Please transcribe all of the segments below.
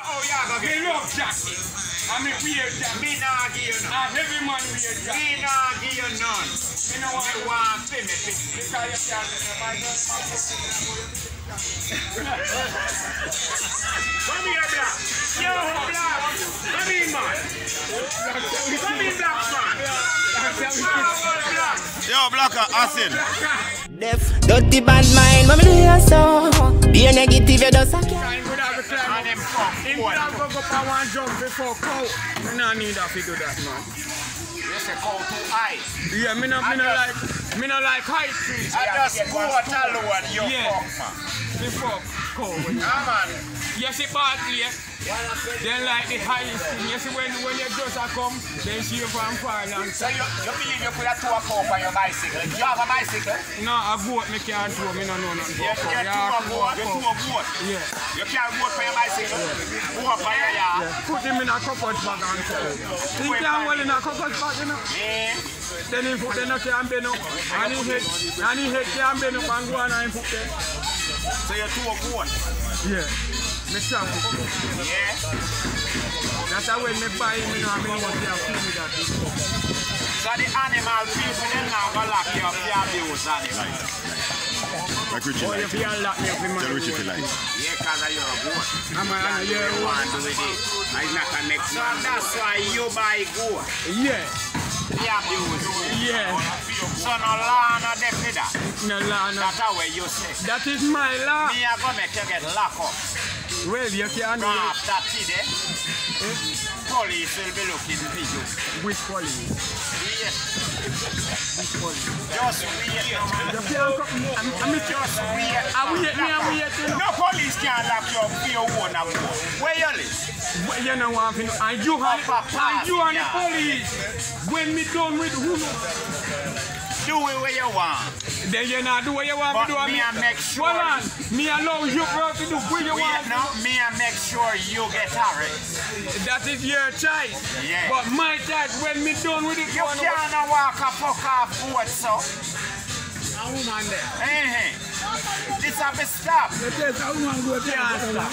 Oh, yeah, go get. Me love jacket. I mean, weird jacket. Me nah give you none. Every man weird jacket. Me nah give you none. You know what? Me want to me. Because you can't my Come here, black. Yo, black. Come in, man. Come in, black man. Yo, Blacker, acid. Def, dirty bad mind, mommy do so. Be a negative, you just a Time would have a climb. And them fuck. If you have to go up and one jump before cow, you don't need to do that, man. You say go too high. Yeah, me no like height trees. I just go alone, you Yeah. fuck, man. Before cow. Ah, man. You see partly, then like the highest thing. You see when you just come, then she from far and So you believe you could have two a cow on your bicycle? You have a bicycle? no, a goat me can't throw, me no know nothing You about get cow. two a goat. Yeah. You can't go for your bicycle. Go up on your yard. Put him in a cupboard bag and sell him. He can't well in a cupboard bag, you know. Yeah. Then he put them can bend up, and he head can bend up and go on and put them. So you're two a goat. Yeah. Me strong. Yeah. That's how when me buy him, you know, I mean, what they have feed me that. So the animal people then now go lock you up for abuse animal. Like Richie Oh, like. if you lock me up in my Tell Richie if you like. Yeah, because you're a goat. I'm a You want to do with it. I'm not connected. So that's why you buy goat. Yeah. The abuse. Yeah. So no law no dey for that. No law, no. That's how you say. That is my law. Me a go make you get locked up. Well, you can't do From it. after today, police will be looking for you. Which police? Yes. Which police? Just wait. You can't come. I'm Just wait. I wait. No police can't lock you up for your own abuse. Where you live? You know what I'm saying? And you and the police. When me done with who? Do it where you want. Then you not do what you want But to do. me a make sure. Hold on. Me allow you to do what you Wait, want. no, me a make sure you get arrested. That is your choice. Yeah. But my choice, when me done with it, You can't walk a fuck off boat, so. a woman there. This have to stop. There's a woman go Can't stop.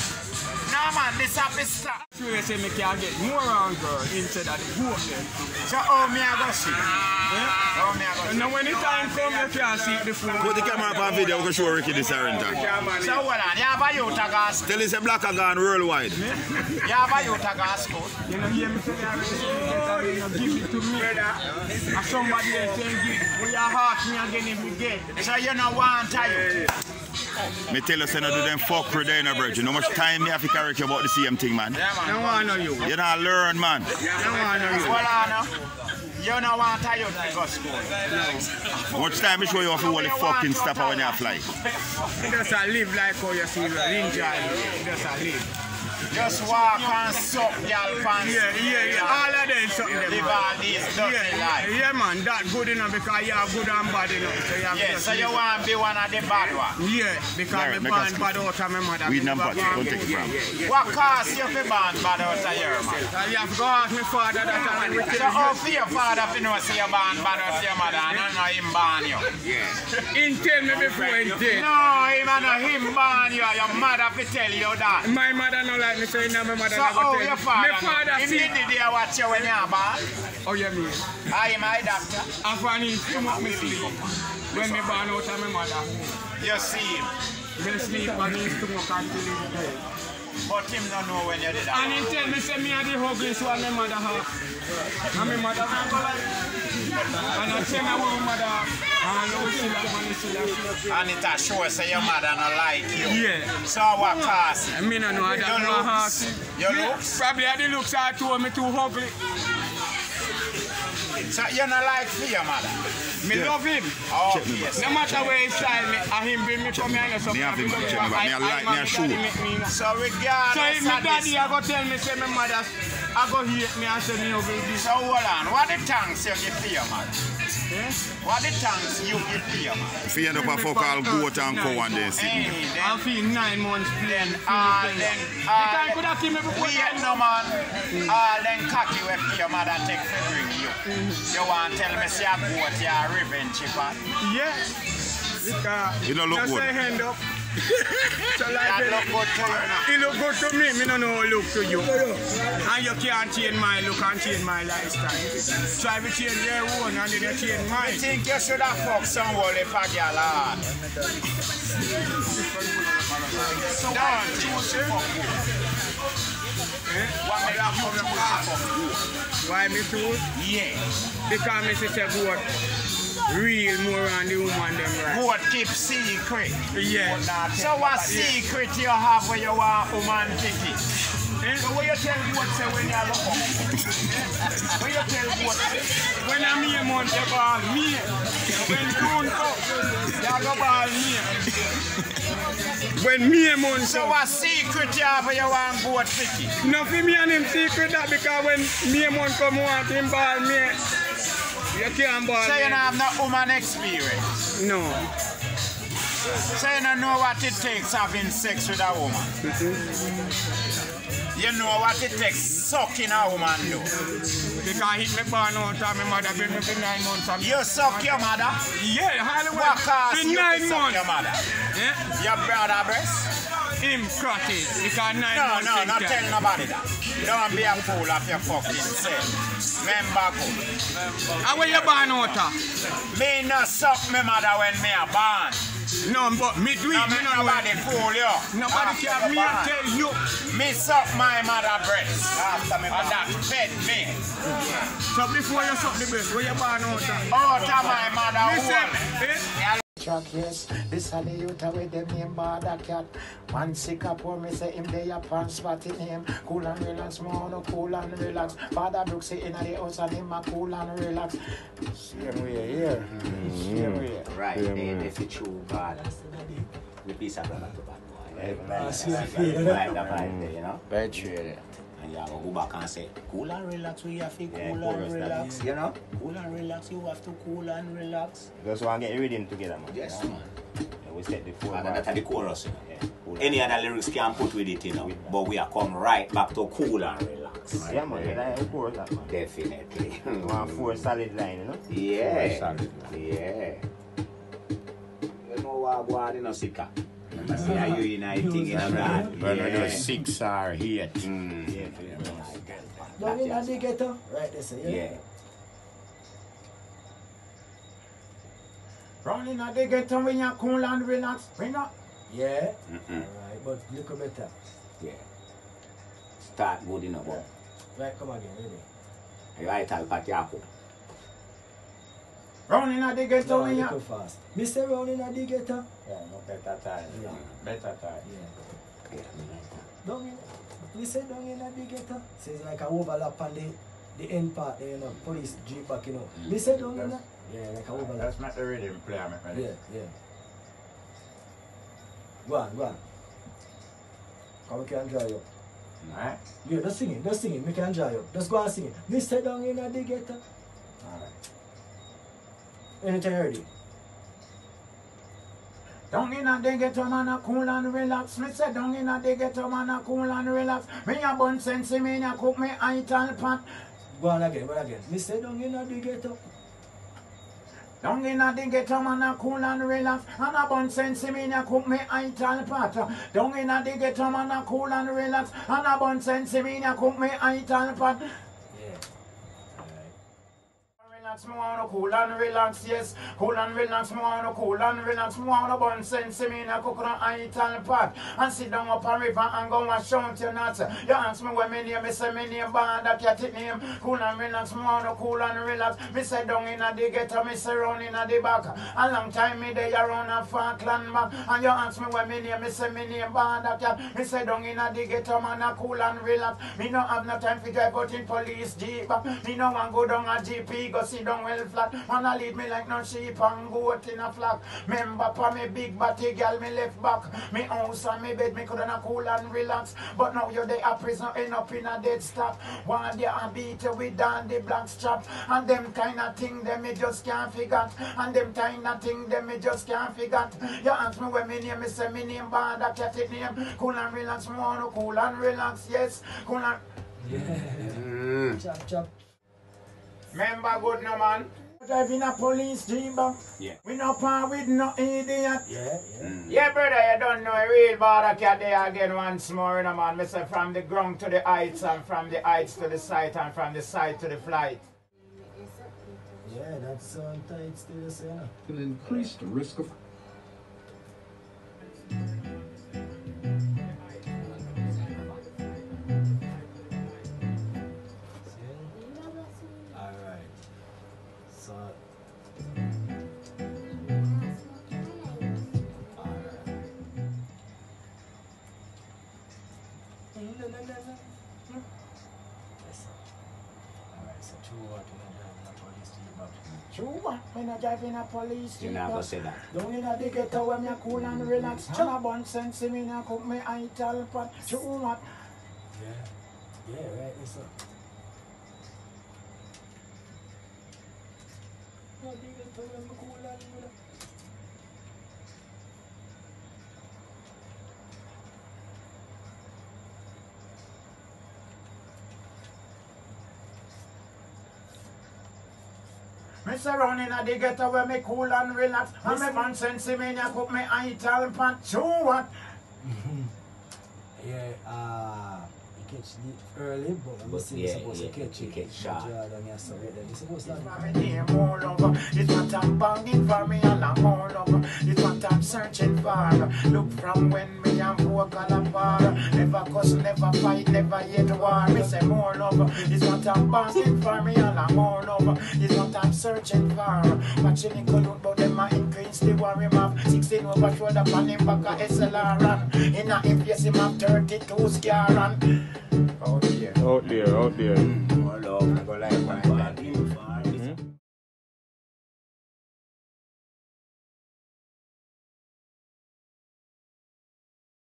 No man, this have to stop. You say me can get more on girl instead of the goat then. So how me a go see? How me a go see? Now when the time comes, you can see it before. Put the camera up on video, we can show Ricky this arrangement. So hold on, you have a youth a gas. Tell us a Blacker gone worldwide. You have a youth a gas code. You know, hear me tell you, you give it to me. And somebody else saying, give it. Will you ask me again if you get? So you know want a youth. Me tell you, say no do them fuck with them, bro. You know how much time me have to carry you about the same thing, man. Yeah I man. don't want to know you. You not learn, man. I don't want to know you. Hold on now. You know want a youth to go school. How much time me show you how to hold the fucking stopper when you fly? You just live like how you see the ninja. You just live. Just walk and suck y'all pants. Yeah. All of them something them. Live all these dirty life. Yeah, man, that good enough because you are good and bad enough. So you have Yeah, to so you live. want to be one of the bad ones. Yeah, because Larry, me make born us bad out of my mother. We Me number never two, born don't good. take it from. What cause you be born bad out of your man? You have to go ask my father that I'm with So how for your father if you know say you born bad out of your mother and you know him born you? He tell me before he did. No, him and him born you. Your mother fi tell you that. My mother no like me saying no, my mother So never how tell your me. father? My father Him see. did they watch you when you're born? Oh, you mean? I my doctor. I find him stomach me sleep. When me born out of my mother. You see him. Me sleep and his stomach until he's dead. But him don't know when you did that. And he tell me say me are the ugliest one my mother have. And my mother don't go like and I tell me what my mother and how she like when she like. And it a show say your mother not like you. Yeah. So what cause? I mean I know that Your no heart. looks. Your looks. Probably the looks are told me too ugly. So you not like for your mother? Me love him. Oh, yes. No matter where he style me, and him bring me come here and something. Me have him, check me back. Me a like, me a shoe. So So regardless if my of daddy this, I go tell me say my mother, I go hate me and say me ugly this. so hold on, what the thanks you give for your mother? Eh? What the thanks you give for your mother? If you end up a fuck all goat and cow and then sit. Hey, I then, feel 9 months playing. then, The time could have came before wait that. no man, all them cocky we for your mother take to bring you. You want to tell me say I go to your revenge, chicken? Yeah. Because You don't look just good. say hand up. So like That look good to you now. it look good to me, me don't know how it look to you. And you can't change my look and change my lifestyle. So I will change your own and then you change I mine. think you should have fucked someone if a girl hard. So what choose you fuck who? What make you choose you fuck who? Why me choose? Yeah. Because me say goat real more on the woman them right. Goat keep secret. Yeah. So what secret you have when you want woman picky? So what you tell goat say when you look up? What you tell goat say? When I'm me month you ball me. When June come, you go ball me. When me month So what secret you have when you want goat picky? nothing me and him secret that because when me month come want him ball me. You can't ball So me. you don't have no woman experience? No. So you don't know what it takes having sex with a woman? You know what it takes sucking a woman do? Because hit me born out of my mother been me for 9 months. And You suck your mother? yeah, Hollywood. What cause For you to 9 suck months. your mother? Yeah? Your brother breast? Him cut it. Because 9 No, months. no, him not can. tell nobody that. Don't be a fool of your fucking self. Remember good. How were you born out of? Me no suck me mother when me a born. No, but me do it. No, Me make no know. nobody fool you. Nobody After can me me born. tell you. Me suck my mother breast. After me and that fed me. So before you suck the breast, where you born out of? Out of my mother Me womb. say, Track, yes, this are the youth with them name Bada Cat. Man sick up me say him they a pan spot in him. Cool and relax, man, no cool and relax. Father Brooks say in the house and him a cool and relax. Same way here. Same way. Right, they fit true God. The piece of brother to bad boy. That's your Right, the vibe there, you know? Very true. And you have to go back and say, cool and relax, we have to cool and relax, you know? Cool and relax, you have to cool and relax. Just want to get rhythm together, man. Yes, you know? man. Yeah, we set the four And bars. that's the chorus, you know? Yeah, cool Any other lyrics can put with it, you know? But we are come right back to cool and relax. Yeah, man. Yeah, of course, that, man. Definitely. You want 4 solid line, you know? Yeah. 4 solid line. Yeah. You know what, boy, you know, sicka. See how you in a thing in a God. When we do 6 or 8. Yeah. Don't you know the ghetto? Right, they say, Yeah. Running at the ghetto when you cool and relax. We not. Yeah. Mm-mm. Alright, but look better. Yeah. Start good enough, but Right, come again, ready? right al patiapo. Running at the ghetto when you. fast. Mr. Running at the ghetto? Yeah, no better time. Yeah. Better time. Yeah. Down in, we say down in at the ghetto? So it's like a overlap on the end part there, you know, police jeep back, you know. We say down in that? Yeah, like a overlap. Let's make the rhythm play, I make ready. Yeah, yeah. Go on, go on. Come we can dry you. Alright? Yeah, just sing it, we can dry you. Just go and sing it. Mr. Down in at the ghetto. Alright. Anytime you're ready. Down in a the ghetto man a cool and relax. Me say down in a the ghetto man a cool and relax. Me a bun sense me a cook me ital pot. Go on again, Mr. Down in at the ghetto. Down in a the ghetto man a cool and relax. And a bun sense me a cook me ital pot. Down in a the ghetto man a cool and relax. And a bun sense me a cook me ital pot. Yeah. Relax, me wanna cool and relax, yes. Cool and relax, me wanna cool and relax. Me wanna bun sense me in a coconut ital pot. And sit down up a river and go and shout your nuts. You ask me what me name, me say me name Banda Cat it name. Cool and relax, me wanna cool and relax. Me say down in a the ghetto, me say run in a the back. A long time me there around a Falkland map. And you ask me what me name, me say me name Banda Cat. Me say down in a the ghetto, man a cool and relax. Me no have no time for drive out in police jeep. Me no want go down a GP, go see down well flat. Man a lead me like no sheep and goat in a flock. Member pa me big body girl me left back. Me house and me bed me coulda cool and relax. But now you're there a prison end up in a dead stop. One day I beat you with down the black strap. And them kind of thing them me just can't figure. And them kind of thing them me just can't figure. You ask me what me name, me say me name Banda Cat it name. Cool and relax, me wanna cool and relax, yes. Cool and Yeah. Chop, chop. remember good no man. Driving a police jeep. Yeah. We no par with no idiot. Yeah. Yeah, brother, you don't know a real border cat there again once more, you know, man. Me say from the ground to the heights, and from the heights to the site, and from the site to the flight. Yeah, that's tight still the same. Can increase the risk of Alright. So True, me no driving a police You jeep. never say that. Down in the ghetto where me cool and relax. And a bun sense me na cook me ital pot. True what? yeah, right, yes sir. Me say run in the ghetto where me cool and relax. And me man sense me na cook me ital pot. True what? Yeah, you catch it early, but I'm still supposed to catch it. Catch shot. You're supposed to My name all over. It's what I'm banging for me and I'm all over. It's what I'm searching for. Look from when me and vocal apart. Never cuss, never fight, never hate war. Me say more over. It's what I'm banging for me and I'm all over. It's what I'm searching for. Watching it look but them a increase the worry map. 16 over shoulder pan him back a SLR run. In a him face him have 32 scar run. Out there. out there. More love, go like one body.